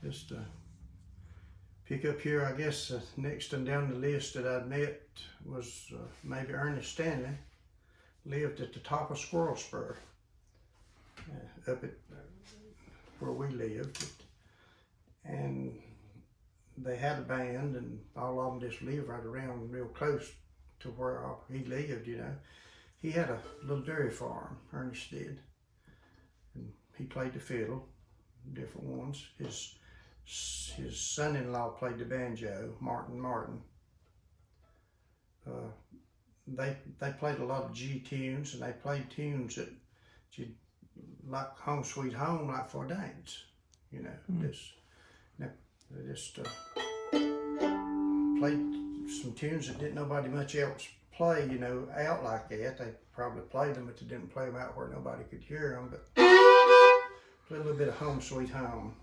Just pick up here, I guess next and down the list that I'd met was maybe Ernest Stanley. Lived at the top of Squirrel Spur, up at where we lived. And they had a band, and all of them just lived right around real close to where he lived, you know. He had a little dairy farm, Ernest did. And he played the fiddle, different ones. His son-in-law played the banjo, Martin. They played a lot of G tunes, and they played tunes that you'd like Home Sweet Home, like for a dance, you know. They just played some tunes that didn't nobody much else play, you know, out like that. They probably played them, but they didn't play them out where nobody could hear them. But play a little bit of Home Sweet Home.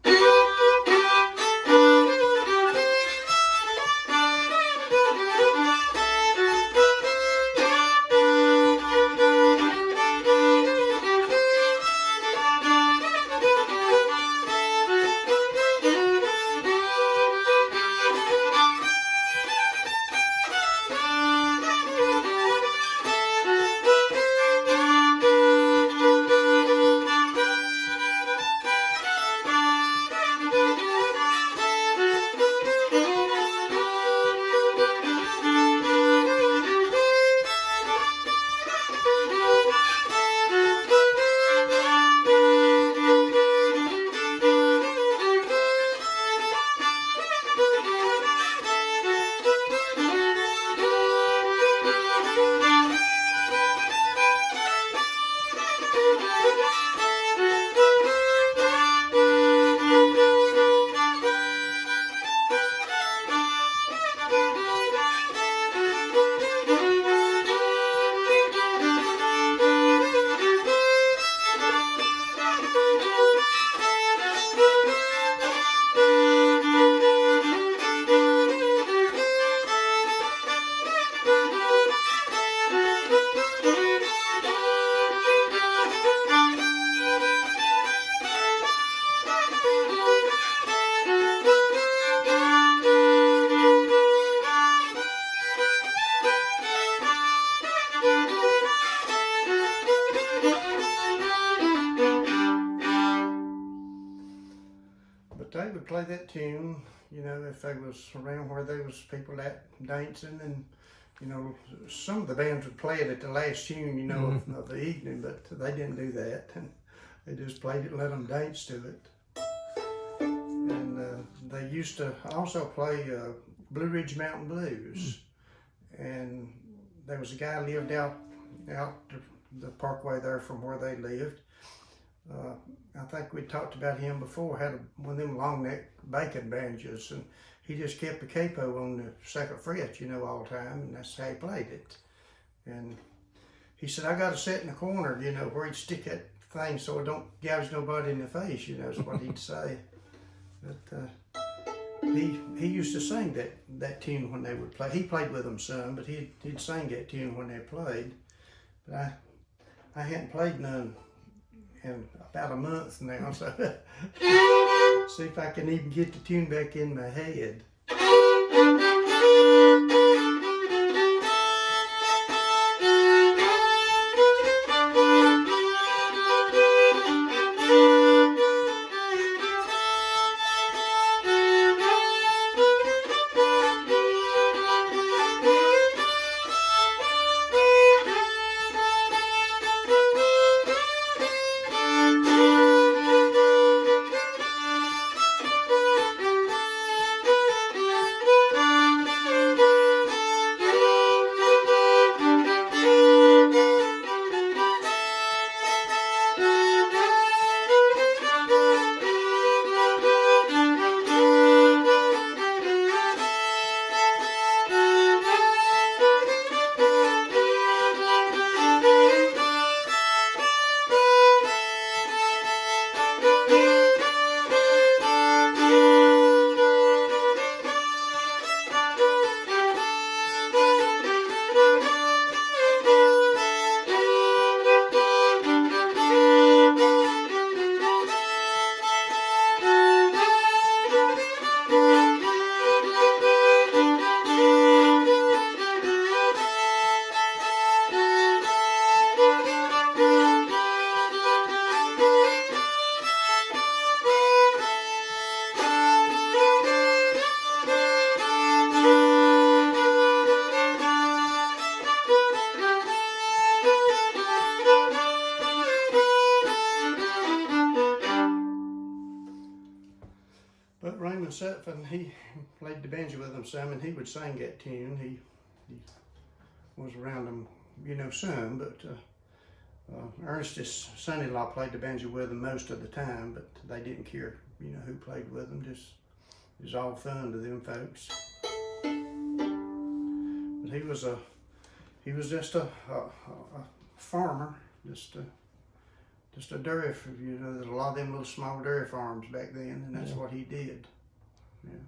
They would play that tune, you know, if they was around where there was people that dancing, and, you know, some of the bands would play it at the last tune, you know, of the evening, but they didn't do that. And they just played it and let them dance to it. And they used to also play Blue Ridge Mountain Blues. And there was a guy who lived out the parkway there from where they lived. I think we talked about him before, had one of them long neck bacon banjos, and he just kept a capo on the second fret, you know, all the time, and that's how he played it. And he said, I got to sit in the corner, you know, where he'd stick that thing so it don't gouge nobody in the face, you know, is what he'd say. But he used to sing that tune when they would play. He played with them some, but he'd sing that tune when they played. But I hadn't played none in about a month now, so see if I can even get the tune back in my head. But Raymond Sutphin, he played the banjo with them some, and he would sing that tune. He was around them, you know, some, but Ernest's son-in-law played the banjo with them most of the time, but they didn't care, you know, who played with them. Just, it was all fun to them folks. But he was just a farmer, just a dairy, you know, there's a lot of them little small dairy farms back then, and that's what he did. Yeah.